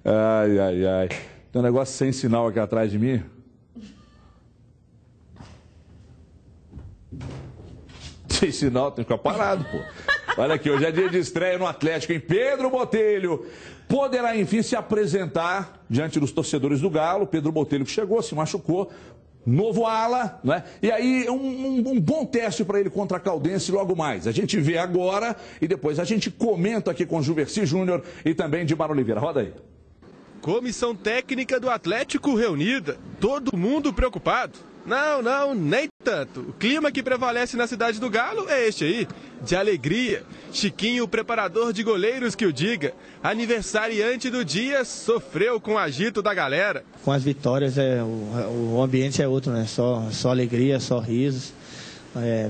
Ai, ai, ai. Tem um negócio sem sinal aqui atrás de mim. Sem sinal, tem que ficar parado, pô. Olha aqui, hoje é dia de estreia no Atlético, hein? Pedro Botelho poderá, enfim, se apresentar diante dos torcedores do Galo. Pedro Botelho que chegou, se machucou. Novo ala, né? E aí um bom teste para ele contra a Caldense logo mais. A gente vê agora e depois a gente comenta aqui com Juverci Júnior e também de Mar Oliveira. Roda aí. Comissão técnica do Atlético reunida. Todo mundo preocupado. Não, nem tanto. O clima que prevalece na cidade do Galo é este aí, de alegria. Chiquinho, o preparador de goleiros, que o diga. Aniversariante do dia, sofreu com o agito da galera. Com as vitórias, o ambiente é outro, né? Só alegria, só risos.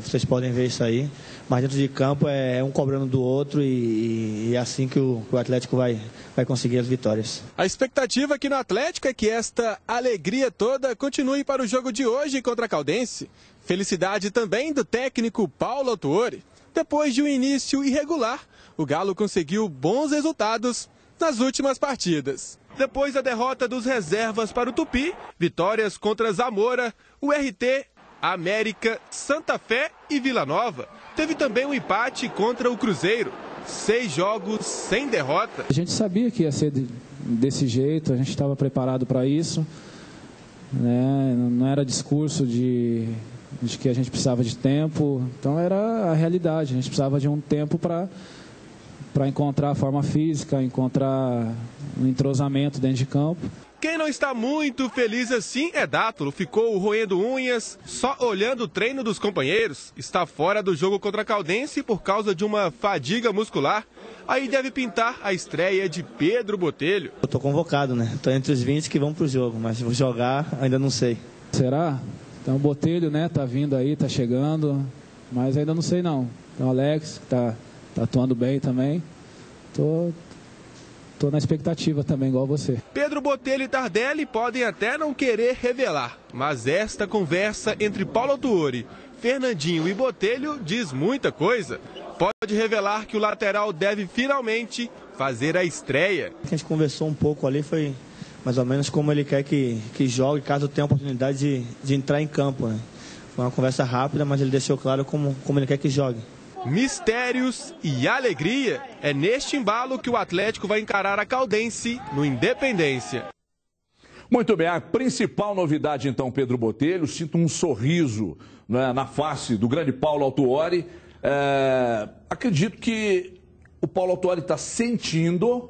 Vocês podem ver isso aí. Mas dentro de campo é um cobrando do outro e é assim que o Atlético vai conseguir as vitórias. A expectativa aqui no Atlético é que esta alegria toda continue para o jogo de hoje contra a Caldense. Felicidade também do técnico Paulo Autuori. Depois de um início irregular, o Galo conseguiu bons resultados nas últimas partidas. Depois da derrota dos reservas para o Tupi, vitórias contra Zamora, o RT, América, Santa Fé e Vila Nova. Teve também um empate contra o Cruzeiro. 6 jogos sem derrota. A gente sabia que ia ser desse jeito, a gente estava preparado para isso, né? Não era discurso de que a gente precisava de tempo, então era a realidade, a gente precisava de um tempo para encontrar a forma física, encontrar um entrosamento dentro de campo. Quem não está muito feliz assim é Dátulo. Ficou roendo unhas, só olhando o treino dos companheiros. Está fora do jogo contra a Caldense por causa de uma fadiga muscular. Aí deve pintar a estreia de Pedro Botelho. Eu estou convocado, né? Estou entre os 20 que vão para o jogo, mas vou jogar ainda não sei. Será? Então o Botelho, né, tá vindo aí, tá chegando, mas ainda não sei não. Tem o Alex, que tá atuando bem também. Tô na expectativa também, igual você. Pedro Botelho e Tardelli podem até não querer revelar, mas esta conversa entre Paulo Autuori, Fernandinho e Botelho diz muita coisa. Pode revelar que o lateral deve finalmente fazer a estreia. A gente conversou um pouco ali, foi mais ou menos como ele quer que jogue, caso tenha a oportunidade de entrar em campo, né? Foi uma conversa rápida, mas ele deixou claro como ele quer que jogue. Mistérios e alegria. É neste embalo que o Atlético vai encarar a Caldense no Independência. Muito bem, a principal novidade então, Pedro Botelho, sinto um sorriso, né, na face do grande Paulo Autuori. Acredito que o Paulo Autuori está sentindo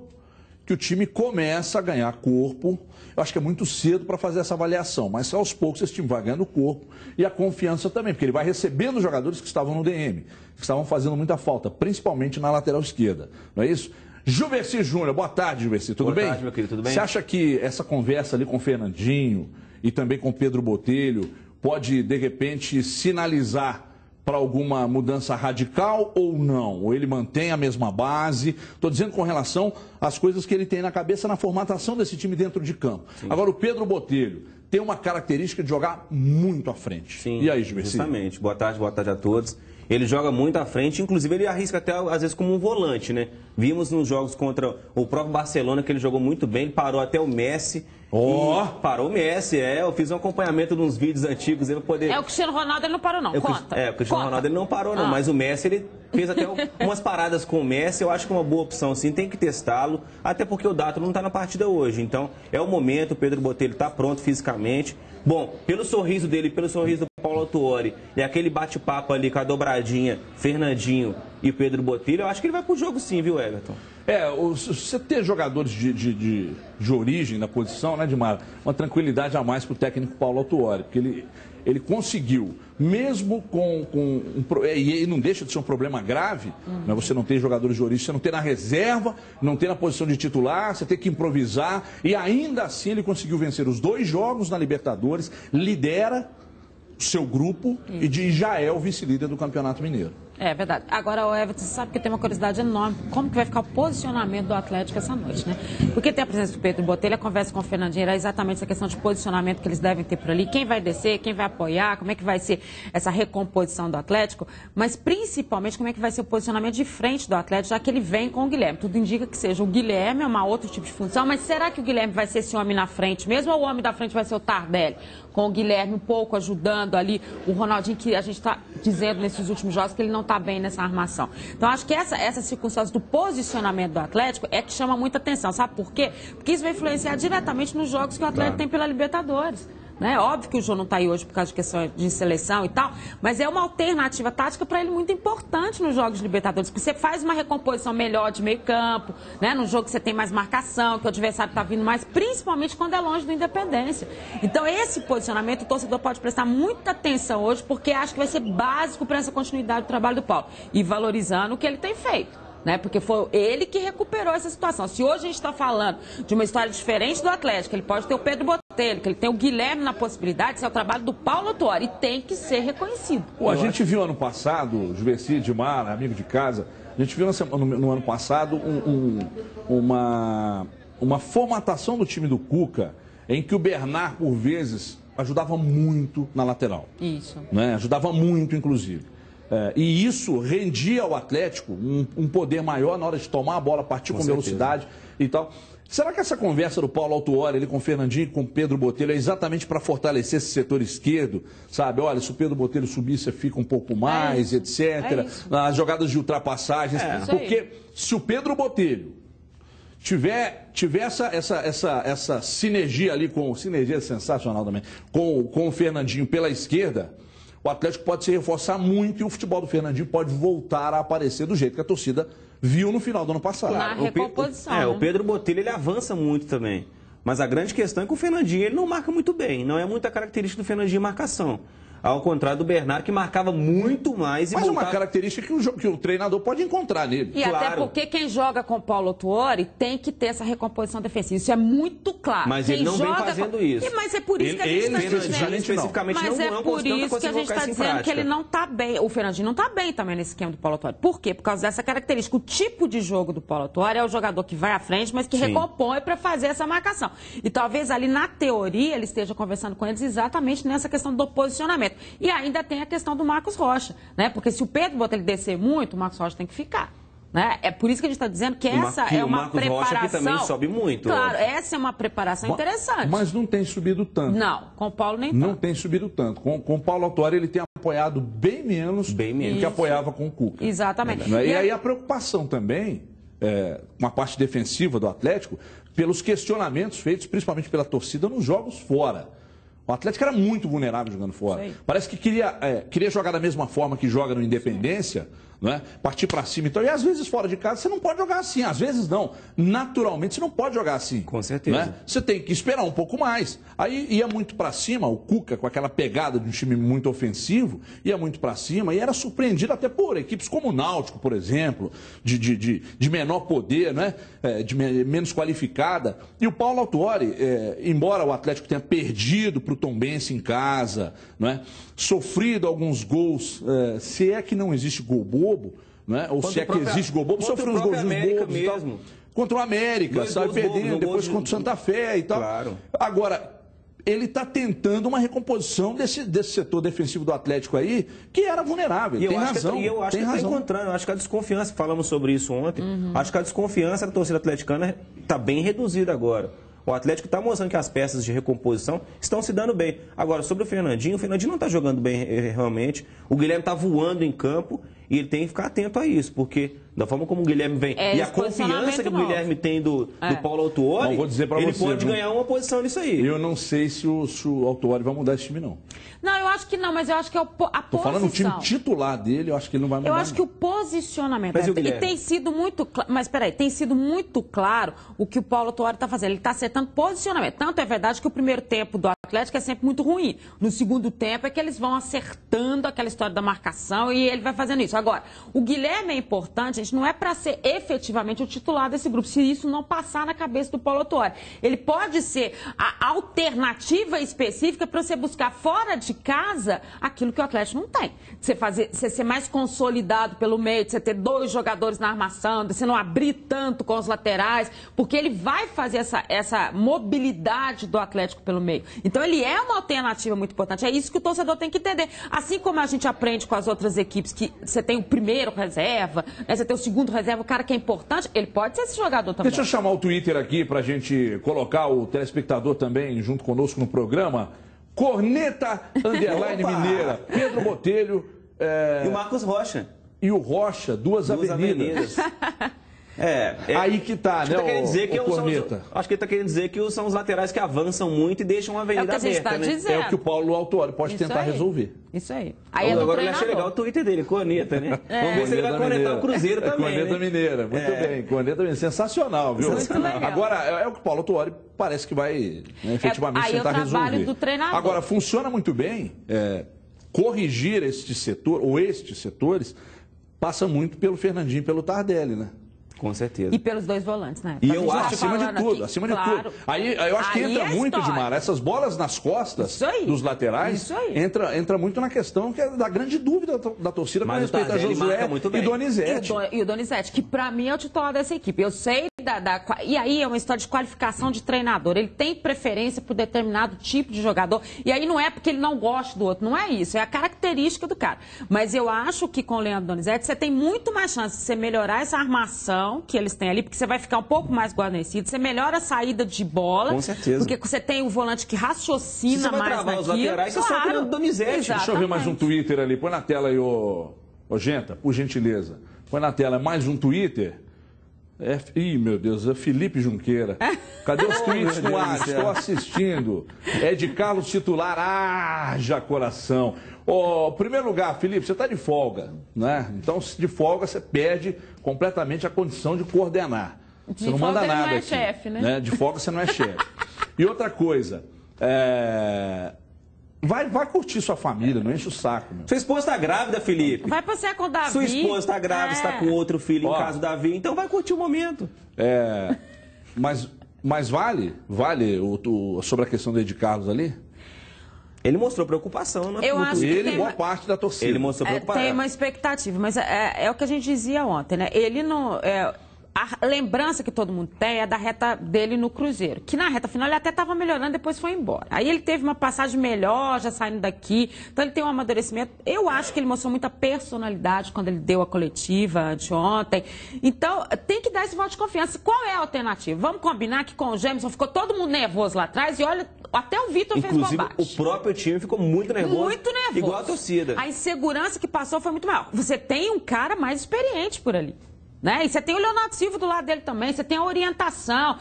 que o time começa a ganhar corpo. Eu acho que é muito cedo para fazer essa avaliação, mas aos poucos esse time vai ganhando corpo e a confiança também, porque ele vai recebendo os jogadores que estavam no DM, que estavam fazendo muita falta, principalmente na lateral esquerda, não é isso? Juverci Júnior, boa tarde, Juverci, tudo bem? Boa tarde, meu querido, tudo bem? Você acha que essa conversa ali com o Fernandinho e também com o Pedro Botelho pode, de repente, sinalizar para alguma mudança radical ou não? Ou ele mantém a mesma base? Estou dizendo com relação às coisas que ele tem na cabeça na formatação desse time dentro de campo. Sim. Agora, o Pedro Botelho tem uma característica de jogar muito à frente. Sim, e aí, Juverci? Justamente. Boa tarde a todos. Ele joga muito à frente, inclusive ele arrisca até às vezes como um volante, né? Vimos nos jogos contra o próprio Barcelona que ele jogou muito bem, ele parou até o Messi. Parou o Messi, eu fiz um acompanhamento de uns vídeos antigos para poder... O Cristiano Ronaldo ele não parou não, conta. O Cristiano Ronaldo ele não parou não, mas o Messi ele fez até umas paradas com o Messi, eu acho que é uma boa opção sim, tem que testá-lo, até porque o Dátulo não está na partida hoje, então é o momento, o Pedro Botelho está pronto fisicamente. Bom, pelo sorriso dele, pelo sorriso do Paulo Autuori e aquele bate-papo ali com a dobradinha, Fernandinho e Pedro Botelho, eu acho que ele vai pro jogo sim, viu, Everton? Você ter jogadores de origem na posição, né, Dimar? Uma tranquilidade a mais para o técnico Paulo Autuori, porque ele conseguiu, mesmo e não deixa de ser um problema grave, né, você não ter jogadores de origem, você não ter na reserva, não ter na posição de titular, você ter que improvisar, e ainda assim ele conseguiu vencer os 2 jogos na Libertadores, lidera o seu grupo e já é o vice-líder do Campeonato Mineiro. É verdade. Agora, o Everton, você sabe que tem uma curiosidade enorme. Como que vai ficar o posicionamento do Atlético essa noite, né? Porque tem a presença do Pedro Botelho, a conversa com o Fernandinho era exatamente essa questão de posicionamento que eles devem ter por ali. Quem vai descer, quem vai apoiar, como é que vai ser essa recomposição do Atlético, mas principalmente como é que vai ser o posicionamento de frente do Atlético, já que ele vem com o Guilherme. Tudo indica que seja o Guilherme, é uma outro tipo de função, mas será que o Guilherme vai ser esse homem na frente mesmo, ou o homem da frente vai ser o Tardelli? Com o Guilherme um pouco ajudando ali, o Ronaldinho, que a gente está dizendo nesses últimos jogos que ele não está bem nessa armação. Então, acho que essa circunstância do posicionamento do Atlético é que chama muita atenção. Sabe por quê? Porque isso vai influenciar diretamente nos jogos que o Atlético tem pela Libertadores. Né? Óbvio que o Jô não está aí hoje por causa de questão de seleção e tal, mas é uma alternativa tática para ele muito importante nos jogos de Libertadores, porque você faz uma recomposição melhor de meio campo, né? No jogo que você tem mais marcação, que o adversário está vindo mais, principalmente quando é longe do Independência. Então esse posicionamento o torcedor pode prestar muita atenção hoje, porque acho que vai ser básico para essa continuidade do trabalho do Paulo, e valorizando o que ele tem feito. Né? Porque foi ele que recuperou essa situação. Se hoje a gente está falando de uma história diferente do Atlético, ele pode ter o Pedro Botelho, que ele tem o Guilherme na possibilidade, isso é o trabalho do Paulo Autuori e tem que ser reconhecido. A gente viu ano passado, Juverci, Edmar, amigo de casa, a gente viu no ano passado uma formatação do time do Cuca em que o Bernard, por vezes, ajudava muito na lateral. Isso. Né? Ajudava muito, inclusive. E isso rendia ao Atlético um poder maior na hora de tomar a bola, partir com velocidade e tal. Será que essa conversa do Paulo Autuori, ele com o Fernandinho e com o Pedro Botelho, é exatamente para fortalecer esse setor esquerdo? Sabe, olha, se o Pedro Botelho subir, você fica um pouco mais, etc. As jogadas de ultrapassagens. Porque se o Pedro Botelho tiver essa sinergia ali, sinergia é sensacional também, com o Fernandinho pela esquerda, o Atlético pode se reforçar muito e o futebol do Fernandinho pode voltar a aparecer do jeito que a torcida viu no final do ano passado. Na recomposição. O Pedro Botelho, ele avança muito também. Mas a grande questão é que o Fernandinho ele não marca muito bem. Não é muita característica do Fernandinho marcação. Ao contrário do Bernard, que marcava muito mais. Mas uma característica que o treinador pode encontrar nele. E até porque quem joga com o Paulo Autuori tem que ter essa recomposição defensiva. Isso é muito claro. Mas ele não vem fazendo isso. Mas é por isso que a gente está dizendo. Especificamente mas é por isso que a gente está dizendo que ele não está bem. O Fernandinho não está bem também nesse esquema do Paulo Autuori. Por quê? Por causa dessa característica. O tipo de jogo do Paulo Autuori é o jogador que vai à frente, mas que recompõe para fazer essa marcação. E talvez ali na teoria ele esteja conversando com eles exatamente nessa questão do posicionamento. E ainda tem a questão do Marcos Rocha, né? Porque se o Pedro Botelho descer muito, o Marcos Rocha tem que ficar. Né? É por isso que a gente está dizendo que essa é uma preparação. O Marcos Rocha que também sobe muito. Claro, essa é uma preparação interessante. Mas não tem subido tanto. Não, com o Paulo nem tanto. Não tem subido tanto. Com o Paulo Autuori ele tem apoiado bem menos do que apoiava com o Cuca. Exatamente. E aí a preocupação também, com a parte defensiva do Atlético, pelos questionamentos feitos principalmente pela torcida nos jogos fora. O Atlético era muito vulnerável jogando fora. Sei. Parece que queria jogar da mesma forma que joga no Independência, não é? Partir para cima. Então, e às vezes fora de casa você não pode jogar assim. Às vezes não. Naturalmente você não pode jogar assim. Com certeza. Não é? Você tem que esperar um pouco mais. Aí ia muito para cima, o Cuca com aquela pegada de um time muito ofensivo, ia muito para cima e era surpreendido até por equipes como o Náutico, por exemplo, de menor poder, não é? Menos qualificada. E o Paulo Autuori, embora o Atlético tenha perdido para o Tombense em casa, não é? Sofrido alguns gols, se é que não existe gol bobo, né? Ou se é que existe gol bobo, sofreu uns gols bobos e tal. Contra o América, sai perdendo, depois contra o Santa Fé e tal. Claro. Agora, ele está tentando uma recomposição desse setor defensivo do Atlético aí, que era vulnerável. Tem razão. E eu acho que está encontrando. Eu acho que a desconfiança, falamos sobre isso ontem, acho que a desconfiança da torcida atleticana está bem reduzida agora. O Atlético está mostrando que as peças de recomposição estão se dando bem. Agora, sobre o Fernandinho não está jogando bem realmente. O Guilherme está voando em campo e ele tem que ficar atento a isso, porque da forma como o Guilherme vem e a confiança que o Guilherme tem do Paulo Autuori, ele pode ganhar uma posição nisso aí. Eu não sei se o Autuori vai mudar esse time, não. Não, eu acho que não, mas eu acho que é a posição. Tô falando do time titular dele, eu acho que ele não vai mudar. Eu acho que o posicionamento. E tem sido muito claro. Mas peraí, tem sido muito claro o que o Paulo Autuori está fazendo. Ele está acertando posicionamento. Tanto é verdade que o primeiro tempo do Atlético é sempre muito ruim. No segundo tempo é que eles vão acertando aquela história da marcação e ele vai fazendo isso. Agora, o Guilherme é importante, gente, não é para ser efetivamente o titular desse grupo, se isso não passar na cabeça do Paulo Autuori. Ele pode ser a alternativa específica para você buscar fora de casa casa aquilo que o Atlético não tem. Você ser mais consolidado pelo meio, de você ter 2 jogadores na armação, de você não abrir tanto com os laterais, porque ele vai fazer essa mobilidade do Atlético pelo meio. Então ele é uma alternativa muito importante. É isso que o torcedor tem que entender. Assim como a gente aprende com as outras equipes que você tem o primeiro reserva, né, você tem o segundo reserva, o cara que é importante, ele pode ser esse jogador também. Deixa eu chamar o Twitter aqui pra gente colocar o telespectador também junto conosco no programa. Corneta _ Mineira, Pedro Botelho. E o Marcos Rocha. E o Rocha, duas avenidas. Aí que tá, né, o Corneta? Acho que ele está querendo dizer que são os laterais que avançam muito e deixam uma avenida aberta, né? Dizendo. É o que o Paulo Autuori pode tentar resolver. Isso aí. Agora ele achou legal o Twitter dele, Corneta, né? Vamos ver se ele vai conectar o Cruzeiro também. Corneta Mineira, muito bem. Corneta Mineira, sensacional, viu? Muito legal. Agora, é o que o Paulo Autuori parece que vai, né, efetivamente tentar resolver. Do treinador. Agora, funciona muito bem corrigir este setor, ou estes setores, passa muito pelo Fernandinho e pelo Tardelli, né? Com certeza. E pelos 2 volantes, né? E eu acho, acima de tudo. Aí eu acho que entra muito, Dimar, essas bolas nas costas dos laterais, entra muito na questão que é da grande dúvida da torcida com respeito a Josué e Donizete. E o Donizete, que pra mim é o titular dessa equipe. Eu sei e aí é uma história de qualificação de treinador. Ele tem preferência por determinado tipo de jogador. E aí não é porque ele não gosta do outro, não é isso. É a característica do cara. Mas eu acho que com o Leandro Donizete você tem muito mais chance de você melhorar essa armação que eles têm ali, porque você vai ficar um pouco mais guarnecido, você melhora a saída de bola. Com certeza. Porque você tem o volante que raciocina mais naquilo. Se você vai travar os laterais, você só tem o Donizete. Deixa eu ver mais um Twitter ali. Põe na tela aí, ô Genta, por gentileza. Põe na tela mais um Twitter. Ih, meu Deus, é Felipe Junqueira. Cadê os tweets no ar? Estou assistindo. É de Carlos titular. Haja coração. Em primeiro lugar, Felipe, você está de folga, né? Então, de folga, você perde completamente a condição de coordenar. Você não manda nada aqui. De folga você não é chefe, né? De folga você não é chefe. E outra coisa, vai curtir sua família, não enche o saco. Meu. Sua esposa está grávida, Felipe. Vai passear com o Davi. Sua esposa está grávida, está com outro filho em casa do Davi, então vai curtir o momento. Mas vale sobre a questão do Ed Carlos ali? Ele mostrou preocupação no Twitter. Boa parte da torcida. Ele mostrou preocupação. Tem uma expectativa, mas é o que a gente dizia ontem, né? Ele não... A lembrança que todo mundo tem é da reta dele no Cruzeiro, que na reta final ele até estava melhorando, depois foi embora. Aí ele teve uma passagem melhor, já saindo daqui, então ele tem um amadurecimento. Eu acho que ele mostrou muita personalidade quando ele deu a coletiva anteontem. Então, tem que dar esse voto de confiança. Qual é a alternativa? Vamos combinar que com o Jameson ficou todo mundo nervoso lá atrás e olha, até o Vitor fez combate. Inclusive, o próprio time ficou muito nervoso. Muito nervoso. Igual a torcida. A insegurança que passou foi muito maior. Você tem um cara mais experiente por ali. Né? E você tem o Leonardo Silva do lado dele também, você tem a orientação,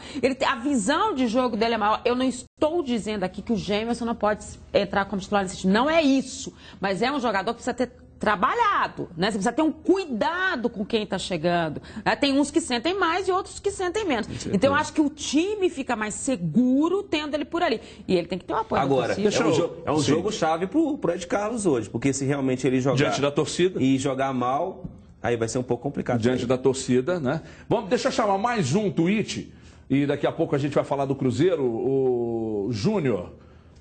a visão de jogo dele é maior. Eu não estou dizendo aqui que o Jameson não pode entrar como titular nesse time, não é isso. Mas é um jogador que precisa ter trabalhado, né? Você precisa ter um cuidado com quem está chegando. Tem uns que sentem mais e outros que sentem menos. Então eu acho que o time fica mais seguro tendo ele por ali. E ele tem que ter o apoio. Agora, é um jogo chave pro Ed Carlos hoje, porque se realmente ele jogar diante da torcida e jogar mal, aí vai ser um pouco complicado. Diante da torcida, né? Deixa eu chamar mais um tweet e daqui a pouco a gente vai falar do Cruzeiro. O Júnior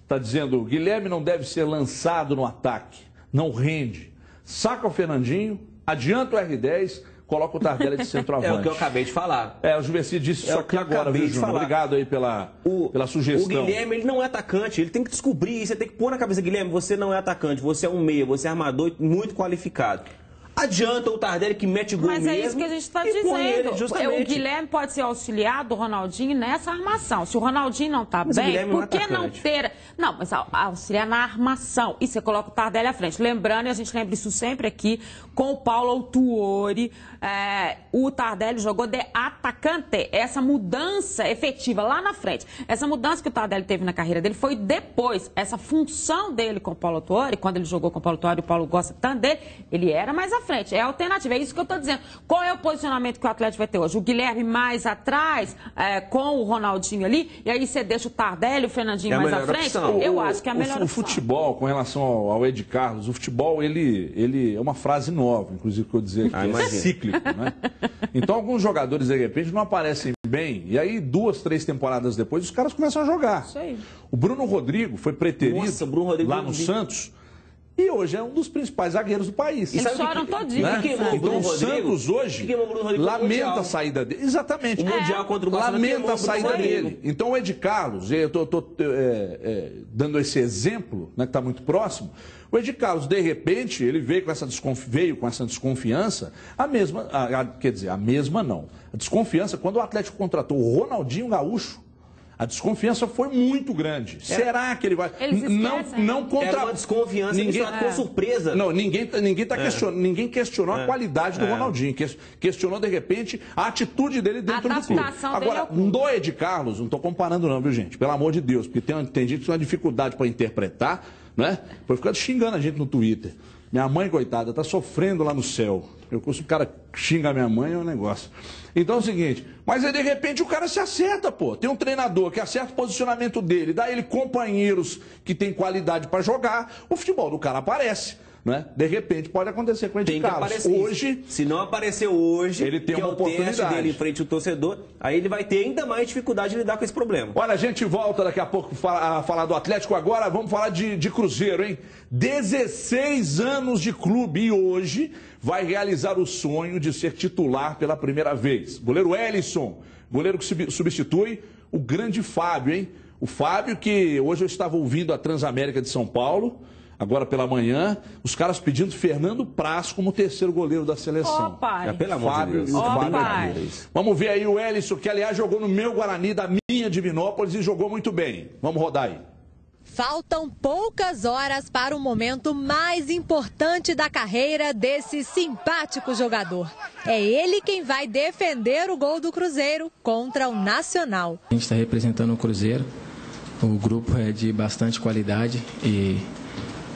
está dizendo: Guilherme não deve ser lançado no ataque, não rende. Saca o Fernandinho, adianta o R10, coloca o Tardelli de centroavante. É o que eu acabei de falar. O Juvenci disse isso aqui agora, viu, Júnior? Obrigado aí pela sugestão. O Guilherme, ele não é atacante, ele tem que descobrir, você tem que pôr na cabeça: Guilherme, você não é atacante, você é um meia, você é armador muito qualificado. Adianta o Tardelli que mete gol mesmo. Mas é isso que a gente está dizendo. O Guilherme pode ser auxiliar do Ronaldinho nessa armação. Se o Ronaldinho não está bem, por que não ter... Não, mas auxiliar na armação. E você coloca o Tardelli à frente. Lembrando, e a gente lembra isso sempre aqui, com o Paulo Autuori, o Tardelli jogou de atacante. Essa mudança efetiva lá na frente. Essa mudança que o Tardelli teve na carreira dele foi depois. Essa função dele com o Paulo Autuori, quando ele jogou com o Paulo Autuori, o Paulo gosta tanto dele, ele era mais à frente. É a alternativa, é isso que eu estou dizendo. Qual é o posicionamento que o Atlético vai ter hoje? O Guilherme mais atrás, com o Ronaldinho ali, e aí você deixa o Tardelli, o Fernandinho mais à frente? Eu acho que é a melhor opção. O futebol, com relação ao Ed Carlos, o futebol, ele é uma frase nova, inclusive, que eu dizer que é cíclico, né? Então, alguns jogadores, de repente, não aparecem bem, e aí 2, 3 temporadas depois, os caras começam a jogar. Isso aí. O Bruno Rodrigo foi preterido lá no Santos, e hoje é um dos principais zagueiros do país. Eles choram todinho. Né? Então o Santos hoje lamenta a saída dele. Exatamente. O Mundial contra o Barcelona lamenta a saída dele. Então o Ed Carlos, eu estou dando esse exemplo, né, que está muito próximo. O Ed Carlos, de repente, ele veio com essa desconfiança, a mesma não. A desconfiança, quando o Atlético contratou o Ronaldinho Gaúcho, a desconfiança foi muito grande. Será que ele vai... Não contra... Era uma desconfiança, ninguém ficou surpresa. Não, ninguém questionou, ninguém questionou a qualidade do Ronaldinho. Questionou, de repente, a atitude dele dentro do clube. Agora, do Ed Carlos, não estou comparando não, viu, gente? Pelo amor de Deus, porque tem gente que tem uma dificuldade para interpretar, né? Foi ficando xingando a gente no Twitter. Minha mãe, coitada, está sofrendo lá no céu. Se o cara xinga a minha mãe, é um negócio. Então é o seguinte, mas aí de repente o cara se acerta, pô. Tem um treinador que acerta o posicionamento dele, dá ele companheiros que tem qualidade para jogar, o futebol do cara aparece. Né? De repente pode acontecer com o Ed Carlos. Hoje, se não aparecer hoje, ele tem uma oportunidade dele em frente ao torcedor, aí ele vai ter ainda mais dificuldade de lidar com esse problema. Olha, a gente volta daqui a pouco a falar do Atlético. Agora vamos falar de Cruzeiro, hein? 16 anos de clube e hoje vai realizar o sonho de ser titular pela primeira vez. Goleiro Elisson, goleiro que substitui o grande Fábio, hein? O Fábio que hoje eu estava ouvindo a Transamérica de São Paulo. Agora pela manhã, os caras pedindo Fernando Praz como terceiro goleiro da seleção. Pai. Pelo amor de Deus. Vamos ver aí o Elisson, que aliás jogou no meu Guarani, da minha Divinópolis, e jogou muito bem. Vamos rodar aí. Faltam poucas horas para o momento mais importante da carreira desse simpático jogador. É ele quem vai defender o gol do Cruzeiro contra o Nacional. A gente está representando o Cruzeiro, o grupo é de bastante qualidade e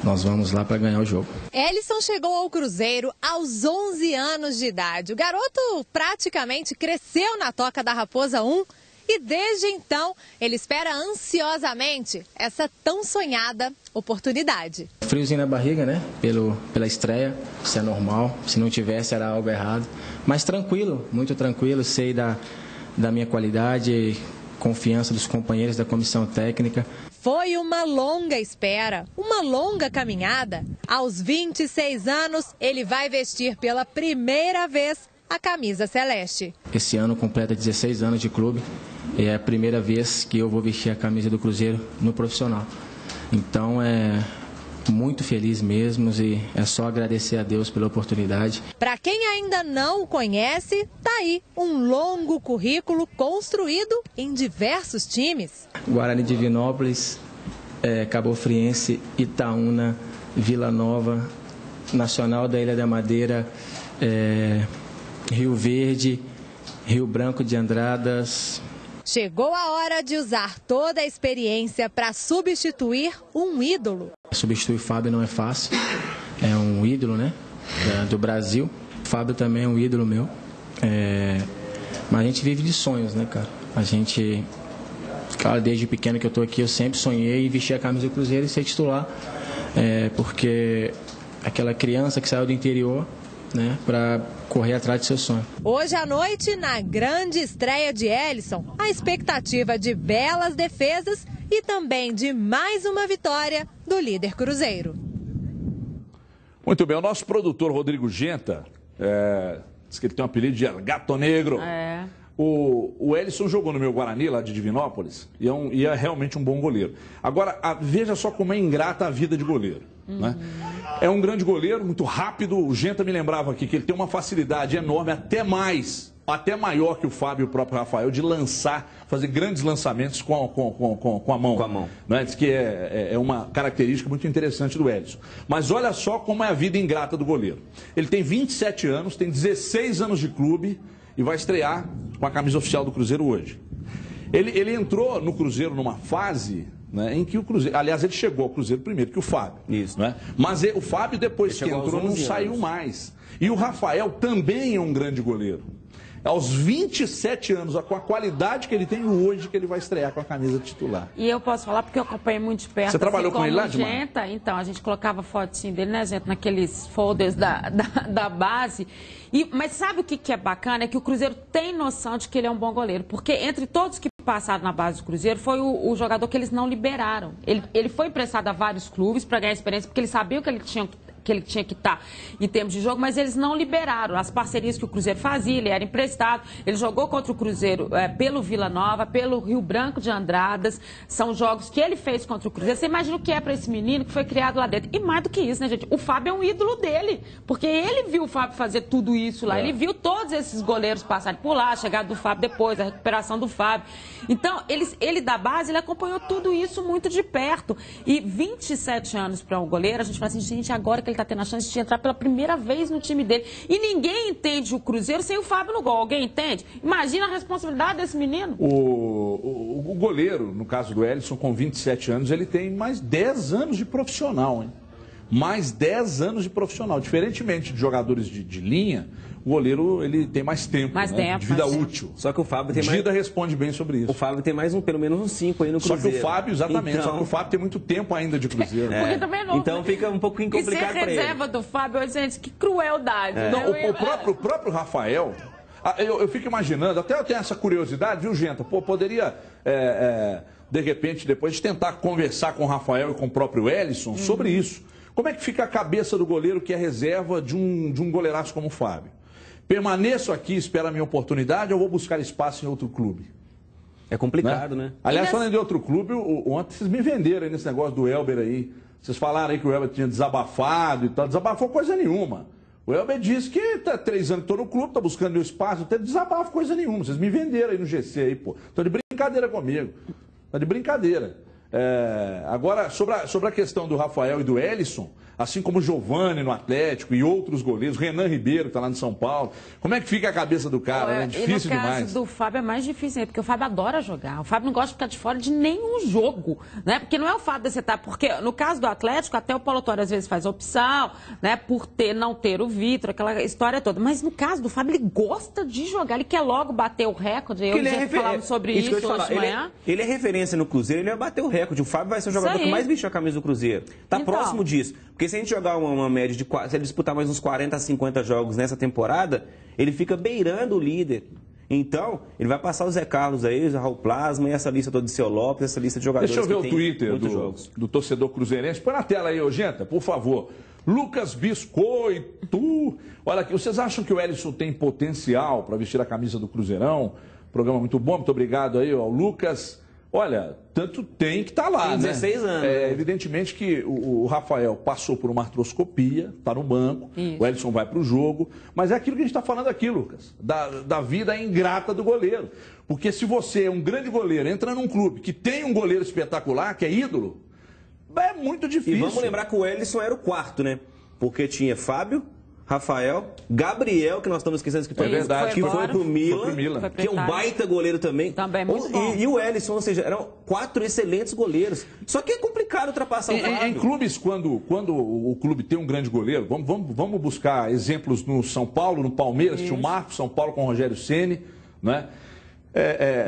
nós vamos lá para ganhar o jogo. Elisson chegou ao Cruzeiro aos 11 anos de idade. O garoto praticamente cresceu na Toca da Raposa 1 e desde então ele espera ansiosamente essa tão sonhada oportunidade. Friozinho na barriga, né? Pela estreia, isso é normal. Se não tivesse era algo errado. Mas tranquilo, muito tranquilo. Sei da minha qualidade, confiança dos companheiros da comissão técnica. Foi uma longa espera, uma longa caminhada. Aos 26 anos, ele vai vestir pela primeira vez a camisa celeste. Esse ano completa 16 anos de clube e é a primeira vez que eu vou vestir a camisa do Cruzeiro no profissional. Então é muito feliz mesmo e é só agradecer a Deus pela oportunidade. Para quem ainda não o conhece, tá aí um longo currículo construído em diversos times. Guarani de Divinópolis, Cabo Friense, Itaúna, Vila Nova, Nacional da Ilha da Madeira, Rio Verde, Rio Branco de Andradas. Chegou a hora de usar toda a experiência para substituir um ídolo. Substituir Fábio não é fácil, é um ídolo, né, do Brasil. Fábio também é um ídolo meu, mas a gente vive de sonhos, né, cara? A gente, cara, desde pequeno que eu estou aqui, eu sempre sonhei em vestir a camisa do Cruzeiro e ser titular, porque aquela criança que saiu do interior, né, para correr atrás do seu sonho. Hoje à noite, na grande estreia de Elisson, a expectativa de belas defesas e também de mais uma vitória do líder Cruzeiro. Muito bem, o nosso produtor Rodrigo Genta, diz que ele tem um apelido de Gato Negro. O Elisson jogou no meu Guarani, lá de Divinópolis, e é realmente um bom goleiro. Agora, veja só como é ingrata a vida de goleiro. Né? É um grande goleiro, muito rápido. O Genta me lembrava aqui que ele tem uma facilidade enorme, até maior que o Fábio e o próprio Rafael, de fazer grandes lançamentos com a mão. Com a mão. Né? Diz que é uma característica muito interessante do Elisson. Mas olha só como é a vida ingrata do goleiro. Ele tem 27 anos, tem 16 anos de clube e vai estrear com a camisa oficial do Cruzeiro hoje. Ele entrou no Cruzeiro numa fase, né, em que o Cruzeiro... Aliás, ele chegou ao Cruzeiro primeiro que o Fábio. Isso. Né? Mas o Fábio, depois que entrou, não saiu mais. E o Rafael também é um grande goleiro. Aos 27 anos, com a qualidade que ele tem hoje, que ele vai estrear com a camisa titular. E eu posso falar porque eu acompanhei muito de perto. Você trabalhou com ele lá, Dimar? Genta, então, a gente colocava fotinho dele, né, gente, naqueles folders da base. Mas sabe o que é bacana? É que o Cruzeiro tem noção de que ele é um bom goleiro. Porque entre todos que passado na base do Cruzeiro foi o jogador que eles não liberaram. Ele foi emprestado a vários clubes para ganhar experiência, porque eles sabiam que ele tinha que estar em termos de jogo, mas eles não liberaram. As parcerias que o Cruzeiro fazia, ele era emprestado, ele jogou contra o Cruzeiro pelo Vila Nova, pelo Rio Branco de Andradas, são jogos que ele fez contra o Cruzeiro. Você imagina o que é para esse menino que foi criado lá dentro. E mais do que isso, né, gente? O Fábio é um ídolo dele, porque ele viu o Fábio fazer tudo isso lá, ele viu todos esses goleiros passarem por lá, a chegada do Fábio depois, a recuperação do Fábio. Então, ele da base, ele acompanhou tudo isso muito de perto. E 27 anos para um goleiro, a gente fala assim, gente, agora que ele está tendo a chance de entrar pela primeira vez no time dele. E ninguém entende o Cruzeiro sem o Fábio no gol. Alguém entende? Imagina a responsabilidade desse menino. O goleiro, no caso do Elisson, com 27 anos, ele tem mais 10 anos de profissional, hein? Mais 10 anos de profissional. Diferentemente de jogadores de linha, o goleiro ele tem mais tempo, de vida útil. Só que o Fábio tem Dida responde bem sobre isso. O Fábio tem mais pelo menos uns 5 aí no Cruzeiro. Só que o Fábio, exatamente, então... só que o Fábio tem muito tempo ainda de Cruzeiro. Porque também não, então fica um pouquinho complicado para ele. E ser reserva do Fábio, gente, que crueldade. Não, o próprio Rafael, eu fico imaginando, até eu tenho essa curiosidade, viu, Genta? Poderia, de repente, depois tentar conversar com o Rafael e com o próprio Elisson sobre isso. Como é que fica a cabeça do goleiro que é reserva de um goleiraço como o Fábio? Permaneço aqui, espero a minha oportunidade, ou vou buscar espaço em outro clube? É complicado, né? Aliás, falando de outro clube, ontem vocês me venderam aí nesse negócio do Elber aí. Vocês falaram aí que o Elber tinha desabafado e tal. Desabafou coisa nenhuma. O Elber disse que tá 3 anos que estou no clube, tá buscando meu espaço, até desabafo coisa nenhuma. Vocês me venderam aí no GC aí, pô. Estão de brincadeira comigo. Tá de brincadeira. Agora, sobre a questão do Rafael e do Elisson, assim como o Giovani no Atlético e outros goleiros, Renan Ribeiro, que está lá no São Paulo, como é que fica a cabeça do cara? É difícil demais. No caso do Fábio é mais difícil, porque o Fábio adora jogar. O Fábio não gosta de ficar de fora de nenhum jogo, né? Porque não é o fato de você estar... Porque no caso do Atlético, até o Paulo Autuori às vezes faz opção, né? Por não ter o Vitor, aquela história toda. Mas no caso do Fábio, ele gosta de jogar, ele quer logo bater o recorde. Eu já falava sobre isso hoje de manhã. Ele é referência no Cruzeiro, ele vai bater o recorde. O Fábio vai ser o jogador que mais vestiu a camisa do Cruzeiro. Tá próximo disso. Porque se a gente jogar uma média de... Se ele disputar mais uns 40 a 50 jogos nessa temporada, ele fica beirando o líder. Então, ele vai passar o Zé Carlos aí, o Raul Plasma e essa lista toda de Seu Lopes, essa lista de jogadores. Deixa eu ver o Twitter do torcedor cruzeirense. Põe na tela aí, Genta, por favor. Lucas Biscoito. Olha aqui, vocês acham que o Elisson tem potencial para vestir a camisa do Cruzeirão? Programa muito bom, muito obrigado aí ao Lucas. Olha, tanto tem que tá lá, tem 16 anos. Evidentemente que o Rafael passou por uma artroscopia, está no banco, o Elisson vai para o jogo, mas é aquilo que a gente está falando aqui, Lucas, da vida ingrata do goleiro. Porque se você é um grande goleiro, entra num clube que tem um goleiro espetacular, que é ídolo, é muito difícil. E vamos lembrar que o Elisson era o quarto, né? Porque tinha Fábio, Rafael, Gabriel, que nós estamos esquecendo que foi pro Milan, que é um baita goleiro também. Também muito bom. E o Elisson, ou seja, eram 4 excelentes goleiros. Só que é complicado ultrapassar o Fábio. Em clubes, quando o clube tem um grande goleiro, vamos buscar exemplos no São Paulo, no Palmeiras, tinha o Marcos, São Paulo com o Rogério Ceni, né?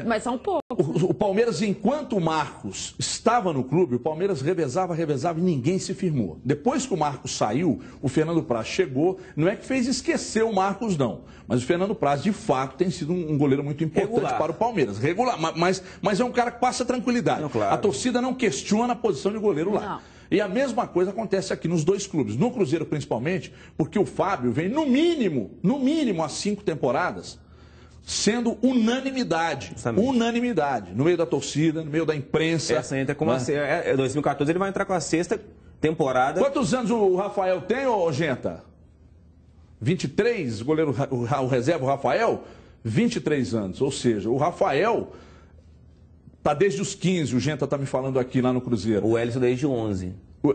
Mas são poucos. O Palmeiras, enquanto o Marcos estava no clube, o Palmeiras revezava e ninguém se firmou. Depois que o Marcos saiu, o Fernando Praz chegou, não é que fez esquecer o Marcos, não. Mas o Fernando Praz, de fato, tem sido um goleiro muito importante para o Palmeiras. Regular, mas é um cara que passa tranquilidade. Não, claro. A torcida não questiona a posição de goleiro lá. Não. E a mesma coisa acontece aqui nos dois clubes. No Cruzeiro, principalmente, porque o Fábio vem, no mínimo, há 5 temporadas, sendo unanimidade, no meio da torcida, no meio da imprensa. Essa entra como 2014 ele vai entrar com a 6ª temporada. Quantos anos o Rafael tem, ô Genta? 23, o reserva, o Rafael? 23 anos, ou seja, o Rafael tá desde os 15, o Genta tá me falando aqui lá no Cruzeiro. O Elisson desde 11.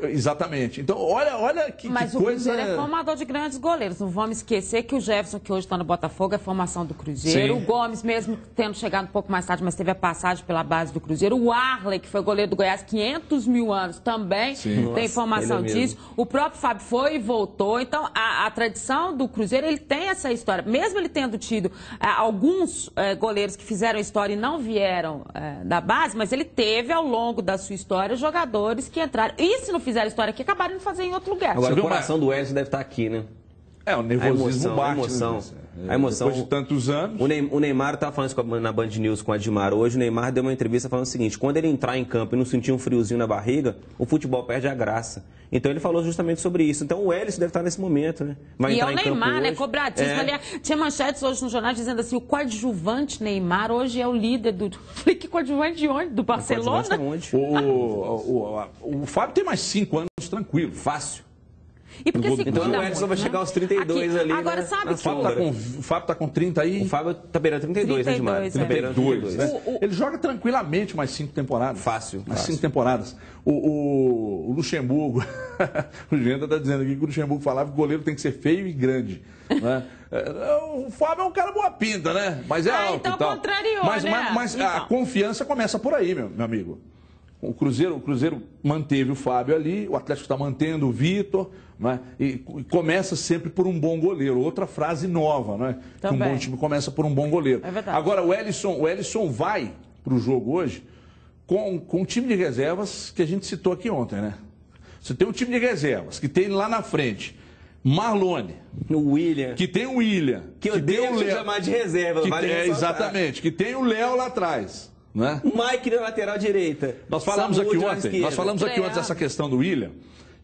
Exatamente. Então, olha que Mas que o coisa... Cruzeiro é formador de grandes goleiros. Não vamos esquecer que o Jefferson, que hoje está no Botafogo, é formação do Cruzeiro. Sim. O Gomes, mesmo tendo chegado um pouco mais tarde, mas teve a passagem pela base do Cruzeiro. O Arley, que foi goleiro do Goiás 500 mil anos, também tem formação disso. O próprio Fábio foi e voltou. Então, a tradição do Cruzeiro, ele tem essa história. Mesmo ele tendo tido alguns goleiros que fizeram história e não vieram da base, mas ele teve, ao longo da sua história, jogadores que entraram. E se não fizeram história aqui, acabaram de fazer em outro lugar. Agora, o coração do Elisson deve estar aqui, né? O nervosismo bate. A emoção. Depois de tantos anos. O Neymar estava falando isso na Band News com a Admar hoje. O Neymar deu uma entrevista falando o seguinte: quando ele entrar em campo e não sentir um friozinho na barriga, o futebol perde a graça. Então ele falou justamente sobre isso. Então o Wellington deve estar nesse momento, né? Vai entrar em campo. E é o Neymar, né? Cobradíssimo. Tinha manchetes hoje no jornal dizendo assim: o coadjuvante Neymar hoje é o líder do. Falei, que coadjuvante de onde? Do Barcelona? O Fábio tem mais 5 anos tranquilo, fácil. E porque se então o Edson vai chegar aos 32 ali. Agora, né? sabe que o Fábio tá com 30 aí. O Fábio tá beirando 32, né, Edmar? 32, né? Ele joga tranquilamente mais 5 temporadas. Fácil. Mais 5 temporadas. O Luxemburgo, o Genta tá dizendo aqui que o Luxemburgo falava que o goleiro tem que ser feio e grande. Né? O Fábio é um cara boa pinta, né? Mas é alto então e tal. Contrariou, mas então. A confiança começa por aí, meu amigo. O Cruzeiro manteve o Fábio ali, o Atlético está mantendo o Vitor, né? E começa sempre por um bom goleiro. Outra frase nova, né? Que um bom time começa por um bom goleiro. É verdade. Agora, o Wellington vai para o jogo hoje com o time de reservas que a gente citou aqui ontem, né? Você tem um time de reservas que tem lá na frente Marlone, o William, que tem o William, que eu devo chamar de reserva, exatamente, que tem o Léo lá atrás. Né? O Mike na lateral direita. Nós falamos aqui ontem dessa questão do William,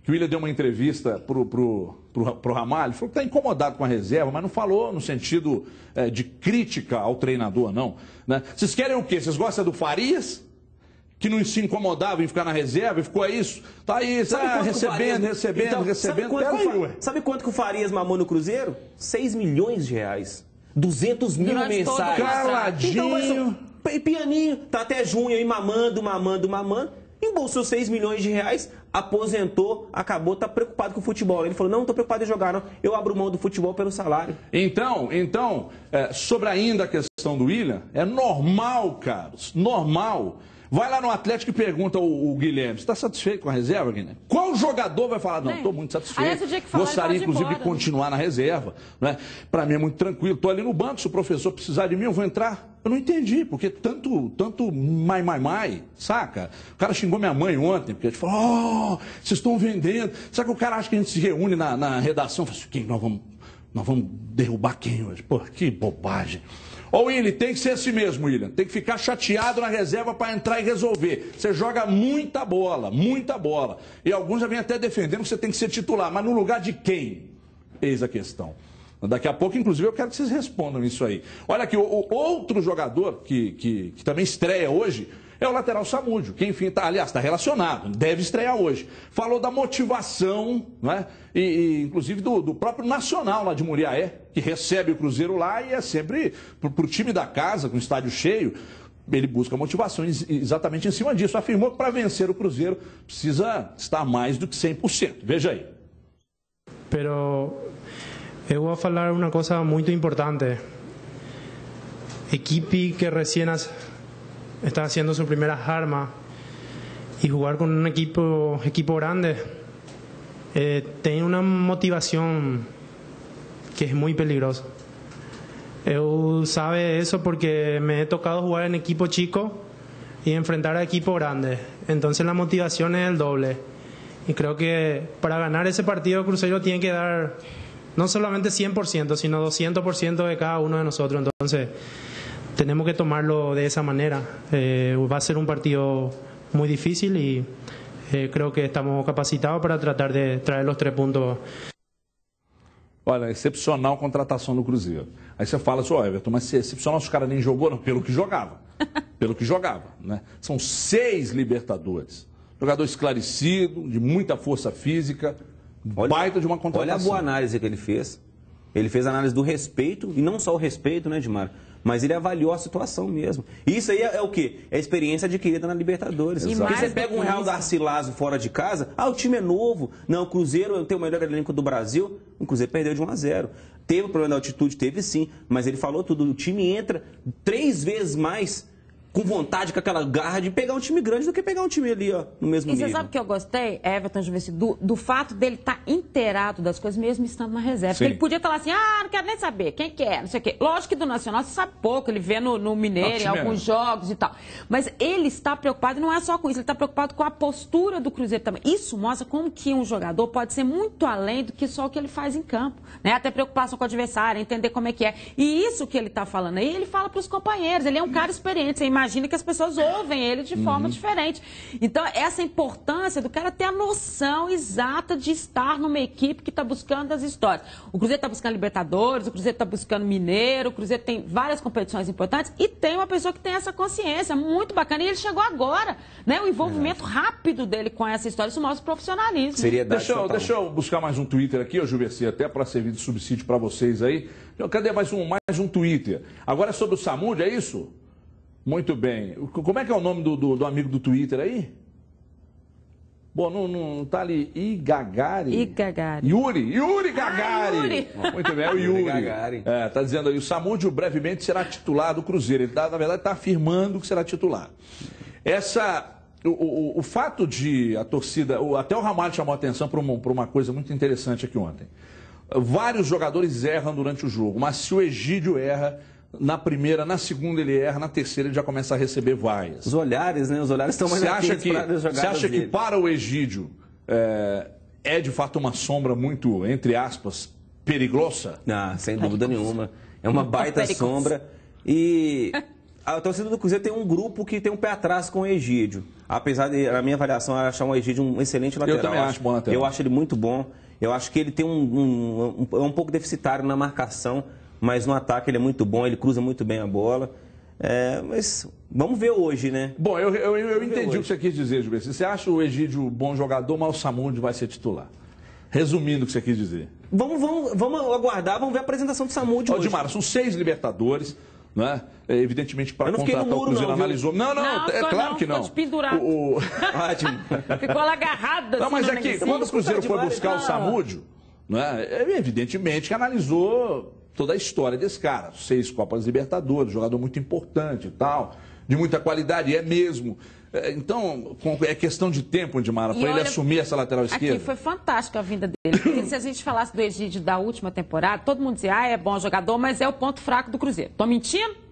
que o William deu uma entrevista pro Ramalho, falou que está incomodado com a reserva, mas não falou no sentido de crítica ao treinador, não. Né? Vocês querem o quê? Vocês gostam do Farias? Que não se incomodava em ficar na reserva e ficou isso? Tá aí, recebendo. Sabe quanto que o Farias mamou no Cruzeiro? 6 milhões de reais. 200 mil mensais. Caladinho. Então, pianinho, tá até junho aí mamando, embolsou 6 milhões de reais, aposentou, acabou, tá preocupado com o futebol. Ele falou, não tô preocupado em jogar, não. Eu abro mão do futebol pelo salário. Então, sobre ainda a questão do William, é normal, caros, normal. Vai lá no Atlético e pergunta o Guilherme, você está satisfeito com a reserva, Guilherme? Qual jogador vai falar, não, estou muito satisfeito, gostaria inclusive de continuar na reserva, né? Para mim é muito tranquilo, estou ali no banco, se o professor precisar de mim, eu vou entrar. Eu não entendi, porque tanto saca? O cara xingou minha mãe ontem, porque ele falou, vocês estão vendendo. Sabe que o cara acha que a gente se reúne na redação e fala assim, quem nós vamos derrubar quem hoje? Pô, que bobagem. Ô, William, tem que ser assim mesmo, William. Tem que ficar chateado na reserva para entrar e resolver. Você joga muita bola. E alguns já vêm até defendendo que você tem que ser titular. Mas no lugar de quem? Eis a questão. Daqui a pouco, inclusive, eu quero que vocês respondam isso aí. Olha aqui, o outro jogador que também estreia hoje é o lateral Samúdio, que enfim está relacionado, deve estrear hoje. Falou da motivação, né? E inclusive do próprio Nacional lá de Muriaé, que recebe o Cruzeiro lá e é sempre para o time da casa, com o estádio cheio. Ele busca motivação exatamente em cima disso. Afirmou que para vencer o Cruzeiro precisa estar mais do que 100%. Veja aí. Pero eu vou falar uma coisa muito importante. Equipe que recién está haciendo sus primeras armas y jugar con un equipo grande tiene una motivación que es muy peligrosa. Eu sabe eso porque me he tocado jugar en equipo chico y enfrentar a equipo grande. Entonces la motivación es el doble. Y creo que para ganar ese partido Cruzeiro tiene que dar no solamente 100%, sino 200% de cada uno de nosotros. Entonces tenemos que tomarlo de esa manera. Va a ser un partido muy difícil y creo que estamos capacitados para tratar de traer los 3 puntos. Olha, excepcional contratação do Cruzeiro. Aí você fala assim, Everton, mas se excepcional os caras nem jogou, não, pelo que jogava. Né? São 6 Libertadores. Jogador esclarecido, de muita força física, baita de uma contratação. Olha a boa análise que ele fez. Ele fez a análise do respeito, e não só o respeito, né, Edmar? Mas ele avaliou a situação mesmo. E isso aí é o quê? É a experiência adquirida na Libertadores. Porque você pega um Real Garcilaso fora de casa, o time é novo. Não, o Cruzeiro tem o melhor elenco do Brasil. O Cruzeiro perdeu de 1-0. Teve o problema da altitude? Teve sim. Mas ele falou tudo. O time entra 3 vezes mais com vontade, com aquela garra de pegar um time grande do que pegar um time ali, ó, no mesmo nível. E você sabe o que eu gostei, Everton, do fato dele estar inteirado das coisas, mesmo estando na reserva. Porque ele podia estar lá assim, não quero nem saber, quem que é, não sei o quê. Lógico que do Nacional você sabe pouco, ele vê no Mineiro, em alguns jogos e tal. Mas ele está preocupado, e não é só com isso, ele está preocupado com a postura do Cruzeiro também. Isso mostra como que um jogador pode ser muito além do que só o que ele faz em campo, né? Até preocupação com o adversário, entender como é que é. E isso que ele está falando aí, ele fala para os companheiros, ele é um cara experiente, você imagina que as pessoas ouvem ele de forma diferente. Então, essa importância do cara ter a noção exata de estar numa equipe que está buscando as histórias. O Cruzeiro está buscando Libertadores, o Cruzeiro está buscando Mineiro, o Cruzeiro tem várias competições importantes e tem uma pessoa que tem essa consciência muito bacana. E ele chegou agora, né? O envolvimento rápido dele com essa história, isso mostra profissionalismo. Deixa eu buscar mais um Twitter aqui, ô Juverci, até para servir de subsídio para vocês aí. Cadê mais um Twitter? Agora é sobre o Samud, é isso? Muito bem. Como é que é o nome do amigo do Twitter aí? Bom, não tá ali. Yuri Gagari. Yuri. Muito bem, é o Yuri. Tá dizendo aí, o Samúdio brevemente será titular do Cruzeiro. Ele, na verdade, está afirmando que será titular. O fato de a torcida... Até o Ramalho chamou a atenção para uma coisa muito interessante aqui ontem. Vários jogadores erram durante o jogo, mas se o Egídio erra... Na primeira, na segunda ele erra, na terceira ele já começa a receber vaias. Os olhares, né? Os olhares estão mais atentos para as jogadas. Você acha que dele. Para o Egídio é de fato uma sombra muito, entre aspas, perigosa? Sem dúvida nenhuma. É uma baita sombra. E a torcida do Cruzeiro tem um grupo que tem um pé atrás com o Egídio. Apesar de, na minha avaliação, achar o Egídio um excelente lateral. Eu também acho bom lateral. Eu acho ele muito bom. Eu acho que ele tem um pouco deficitário na marcação. Mas no ataque ele é muito bom, ele cruza muito bem a bola. Mas vamos ver hoje, né? Bom, eu entendi o que você quis dizer, Juventus. Você acha o Egídio bom jogador, mas o Samud vai ser titular? Resumindo o que você quis dizer. Vamos aguardar, vamos ver a apresentação do Samud hoje. Dimara, são 6 Libertadores, né? Evidentemente, para contratar o Cruzeiro analisou. Não, claro que não. Ficou pendurado. Ótimo. Ficou lá agarrado. Não, mas aqui, quando o Cruzeiro foi buscar o Samúdio, né? Evidentemente que analisou toda a história desse cara. 6 Copas Libertadores, jogador muito importante e tal, de muita qualidade, e é mesmo. Então, é questão de tempo, Dimara, para ele assumir essa lateral esquerda. Aqui foi fantástica a vinda dele, porque se a gente falasse do Egídio da última temporada, todo mundo dizia, é bom jogador, mas é o ponto fraco do Cruzeiro. Tô mentindo?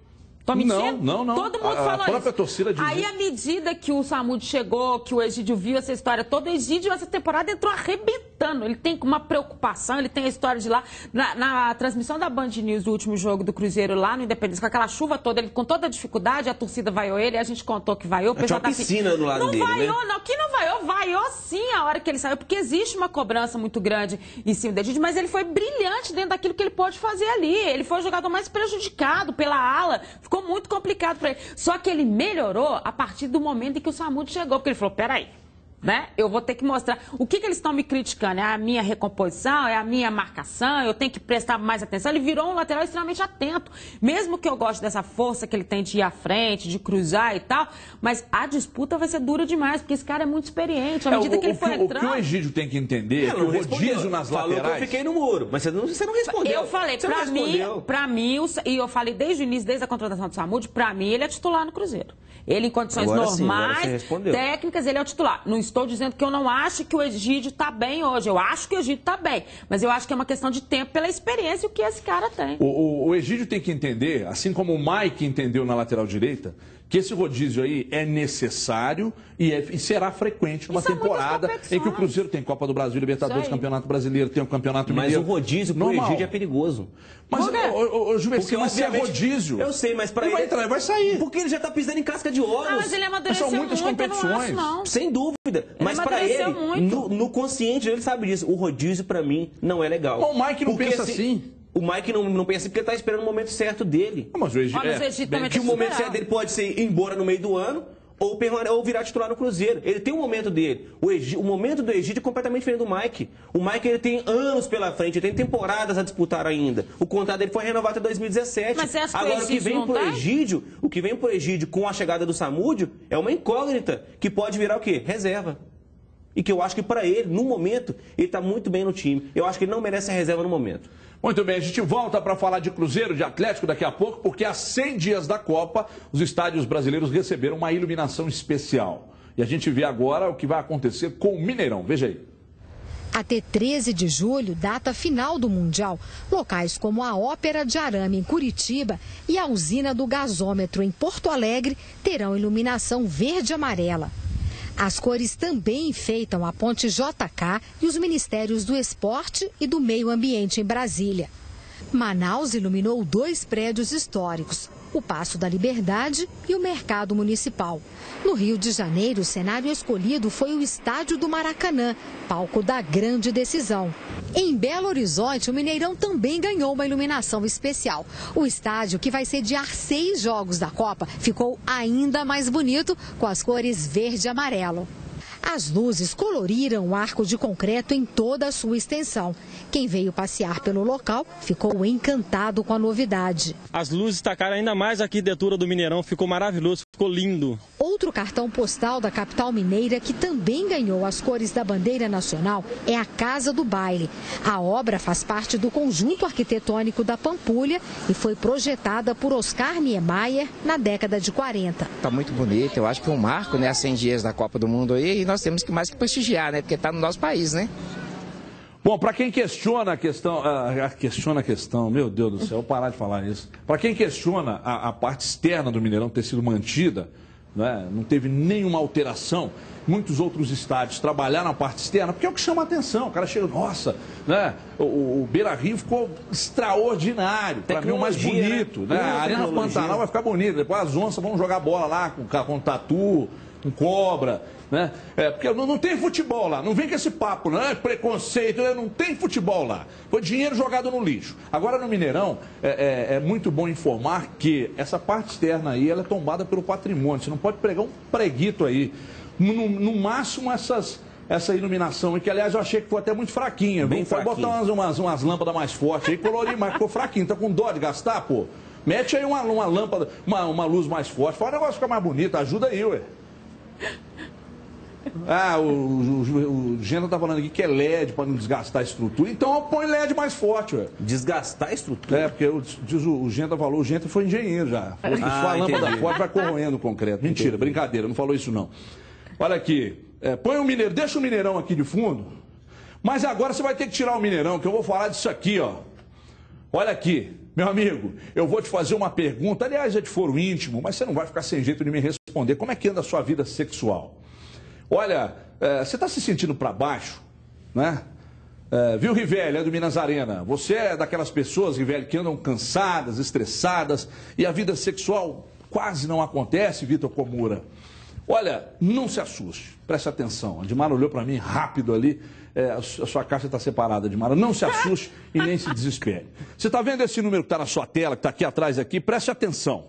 Tô mentindo? Não. Todo mundo falou isso. A própria torcida diz Aí, à medida que o Samud chegou, que o Egídio viu essa história toda, o Egídio, essa temporada, entrou arrebentando. Ele tem uma preocupação, ele tem a história de lá. Na transmissão da Band News do último jogo do Cruzeiro lá no Independência, com aquela chuva toda, ele com toda a dificuldade, a torcida vaiou ele, a gente contou que vaiou. Tinha uma piscina do lado dele, né? Não, que não vaiou, vaiou sim a hora que ele saiu, porque existe uma cobrança muito grande em cima do Egídio, mas ele foi brilhante dentro daquilo que ele pôde fazer ali. Ele foi o jogador mais prejudicado pela ala, ficou muito complicado para ele. Só que ele melhorou a partir do momento em que o Samud chegou, porque ele falou, peraí, né? Eu vou ter que mostrar. O que eles estão me criticando? É a minha recomposição? É a minha marcação? Eu tenho que prestar mais atenção? Ele virou um lateral extremamente atento. Mesmo que eu goste dessa força que ele tem de ir à frente, de cruzar e tal, mas a disputa vai ser dura demais, porque esse cara é muito experiente. À medida que ele for entrando... O que o Egídio tem que entender é que o rodízio nas laterais... Falou que eu fiquei no muro, mas você não respondeu. Eu falei, pra mim, e eu falei desde o início, desde a contratação do Samud, pra mim ele é titular no Cruzeiro. Ele, em condições normais, técnicas, ele é o titular. Não estou dizendo que eu não acho que o Egídio está bem hoje. Eu acho que o Egídio está bem. Mas eu acho que é uma questão de tempo pela experiência que esse cara tem. O Egídio tem que entender, assim como o Mike entendeu na lateral direita, que esse rodízio aí é necessário e será frequente numa temporada em que o Cruzeiro tem Copa do Brasil, Libertadores, Campeonato Brasileiro, tem o Campeonato Mineiro. Mas o rodízio pro Egídio é perigoso. Mas, Juvencio, mas se é rodízio... Eu sei, mas para ele... vai entrar e vai sair. Porque ele já está pisando em casca de ovos. Mas ele amadureceu são muitas muito, competições. eu não acho, não. Sem dúvida. Mas para ele, no consciente, ele sabe disso. O rodízio, para mim, não é legal. Mas o Mike não pensa assim. O Mike não pensa porque ele está esperando o momento certo dele. Mas o Egídio que o momento certo dele pode ser ir embora no meio do ano ou virar titular no Cruzeiro. Ele tem um momento dele. O momento do Egídio é completamente diferente do Mike. O Mike ele tem anos pela frente, ele tem temporadas a disputar ainda. O contrato dele foi renovado até 2017. Mas você acha que agora, o que vem pro Egídio com a chegada do Samúdio é uma incógnita que pode virar o quê? Reserva. E que eu acho que para ele, no momento, ele está muito bem no time. Eu acho que ele não merece a reserva no momento. Muito bem, a gente volta para falar de Cruzeiro, de Atlético daqui a pouco, porque há 100 dias da Copa, os estádios brasileiros receberam uma iluminação especial. E a gente vê agora o que vai acontecer com o Mineirão. Veja aí. Até 13 de julho, data final do Mundial, locais como a Ópera de Arame, em Curitiba, e a usina do gasômetro, em Porto Alegre, terão iluminação verde e amarela. As cores também enfeitam a Ponte JK e os Ministérios do Esporte e do Meio Ambiente em Brasília. Manaus iluminou 2 prédios históricos, o Paço da Liberdade e o Mercado Municipal. No Rio de Janeiro, o cenário escolhido foi o Estádio do Maracanã, palco da grande decisão. Em Belo Horizonte, o Mineirão também ganhou uma iluminação especial. O estádio, que vai sediar 6 jogos da Copa, ficou ainda mais bonito com as cores verde e amarelo. As luzes coloriram o arco de concreto em toda a sua extensão. Quem veio passear pelo local ficou encantado com a novidade. As luzes destacaram ainda mais a arquitetura do Mineirão, ficou maravilhoso, ficou lindo. Outro cartão postal da capital mineira que também ganhou as cores da bandeira nacional é a Casa do Baile. A obra faz parte do conjunto arquitetônico da Pampulha e foi projetada por Oscar Niemeyer na década de 40. Está muito bonito, eu acho que é um marco, né, há 100 dias da Copa do Mundo aí, e nós temos que mais que prestigiar, né, porque está no nosso país, né? Bom, para quem questiona a questão, meu Deus do céu, vou parar de falar isso. Para quem questiona a parte externa do Mineirão ter sido mantida, né, não teve nenhuma alteração, muitos outros estádios trabalharam a parte externa, porque é o que chama a atenção. O cara chega, nossa, né, o Beira-Rio ficou extraordinário, para mim o mais bonito, né? A Arena Pantanal vai ficar bonita, depois as onças vão jogar bola lá com tatu, com cobra, né? Porque não tem futebol lá, não vem com esse papo, né? Preconceito, não tem futebol lá. Foi dinheiro jogado no lixo. Agora no Mineirão, é muito bom informar que essa parte externa aí, ela é tombada pelo patrimônio. Você não pode pregar um preguito aí. No máximo essa iluminação, que aliás eu achei que foi até muito fraquinha. Bem fraquinha. Pode botar umas lâmpadas mais fortes aí, colorir mais, ficou fraquinho. Tá com dó de gastar, pô? Mete aí uma lâmpada, uma luz mais forte, faz o negócio ficar mais bonito, ajuda aí, ué. Ah, o Gena tá falando aqui que é LED para não desgastar a estrutura. Então põe LED mais forte, ué. Desgastar a estrutura? Porque diz o Gena falou, o Gena foi engenheiro já. Falou que só a lâmpada forte vai corroendo o concreto. Mentira, brincadeira, não falou isso não. Olha aqui, põe o Mineiro, deixa o Mineirão aqui de fundo. Mas agora você vai ter que tirar o Mineirão, que eu vou falar disso aqui, ó. Olha aqui, meu amigo, eu vou te fazer uma pergunta, aliás, é de foro íntimo, mas você não vai ficar sem jeito de me responder. Como é que anda a sua vida sexual? Olha, você está se sentindo para baixo, né? Viu, Rivelli, é do Minas Arena? Você é daquelas pessoas, Rivelli, que andam cansadas, estressadas e a vida sexual quase não acontece, Vitor Komura. Olha, não se assuste, preste atenção. A Edmara olhou para mim rápido ali, a sua caixa está separada, Edmara. Não se assuste e nem se desespere. Você está vendo esse número que está na sua tela, que está aqui atrás, aqui? Preste atenção.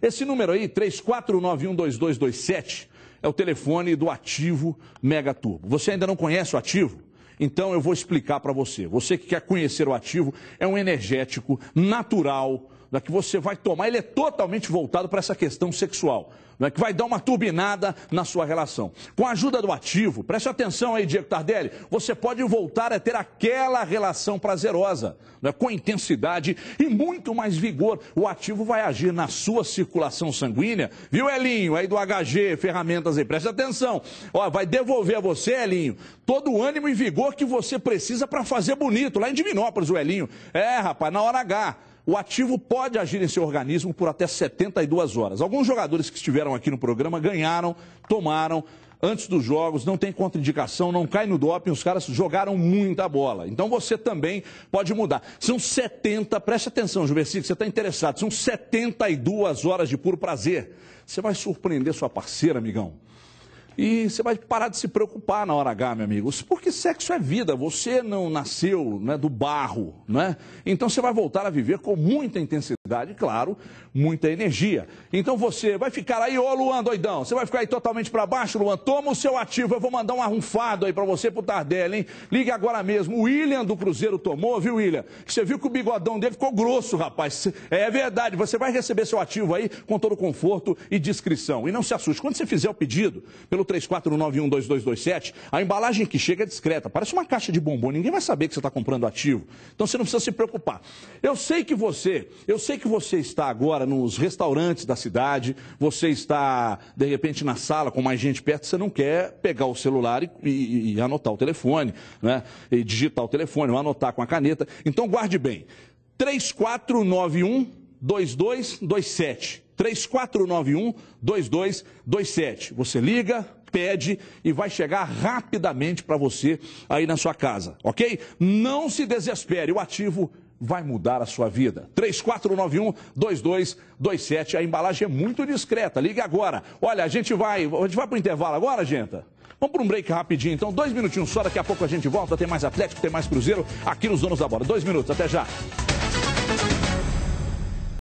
Esse número aí, 34912227, é o telefone do Ativo Mega Turbo. Você ainda não conhece o Ativo? Então eu vou explicar para você. Você que quer conhecer o Ativo, é um energético natural, que você vai tomar. Ele é totalmente voltado para essa questão sexual, que vai dar uma turbinada na sua relação. Com a ajuda do Ativo, preste atenção aí, Diego Tardelli, você pode voltar a ter aquela relação prazerosa, com intensidade e muito mais vigor. O Ativo vai agir na sua circulação sanguínea, viu, Elinho, aí do HG, ferramentas aí, preste atenção. Ó, vai devolver a você, Elinho, todo o ânimo e vigor que você precisa para fazer bonito, lá em Divinópolis, o Elinho. Rapaz, na hora H. O Ativo pode agir em seu organismo por até 72 horas. Alguns jogadores que estiveram aqui no programa ganharam, tomaram antes dos jogos, não tem contraindicação, não cai no doping, os caras jogaram muita bola. Então você também pode mudar. São 70, preste atenção, Juversico, você está interessado, são 72 horas de puro prazer. Você vai surpreender sua parceira, amigão. E você vai parar de se preocupar na hora H, meu amigo. Porque sexo é vida. Você não nasceu, né, do barro, né? Então você vai voltar a viver com muita intensidade, claro, muita energia. Então você vai ficar aí, ô Luan, doidão. Você vai ficar aí totalmente para baixo, Luan. Toma o seu Ativo. Eu vou mandar um arrunfado aí para você, pro Tardelli, hein? Ligue agora mesmo. O William do Cruzeiro tomou, viu, William? Você viu que o bigodão dele ficou grosso, rapaz. É verdade. Você vai receber seu Ativo aí com todo conforto e discrição. E não se assuste. Quando você fizer o pedido pelo 34912227. A embalagem que chega é discreta, parece uma caixa de bombom, ninguém vai saber que você está comprando ativo. Então você não precisa se preocupar. Eu sei que você está agora nos restaurantes da cidade, você está, de repente, na sala com mais gente perto, você não quer pegar o celular e anotar o telefone, né? E digitar o telefone, ou anotar com a caneta. Então guarde bem. 3491-2227. 3491-2227. Você liga, pede e vai chegar rapidamente para você aí na sua casa, ok? Não se desespere, o ativo vai mudar a sua vida. 3491-2227. A embalagem é muito discreta, ligue agora. Olha, a gente vai para o intervalo agora, gente? Vamos para um break rapidinho, então, 2 minutinhos só, daqui a pouco a gente volta, tem mais Atlético, tem mais Cruzeiro aqui nos Donos da Bola. 2 minutos, até já.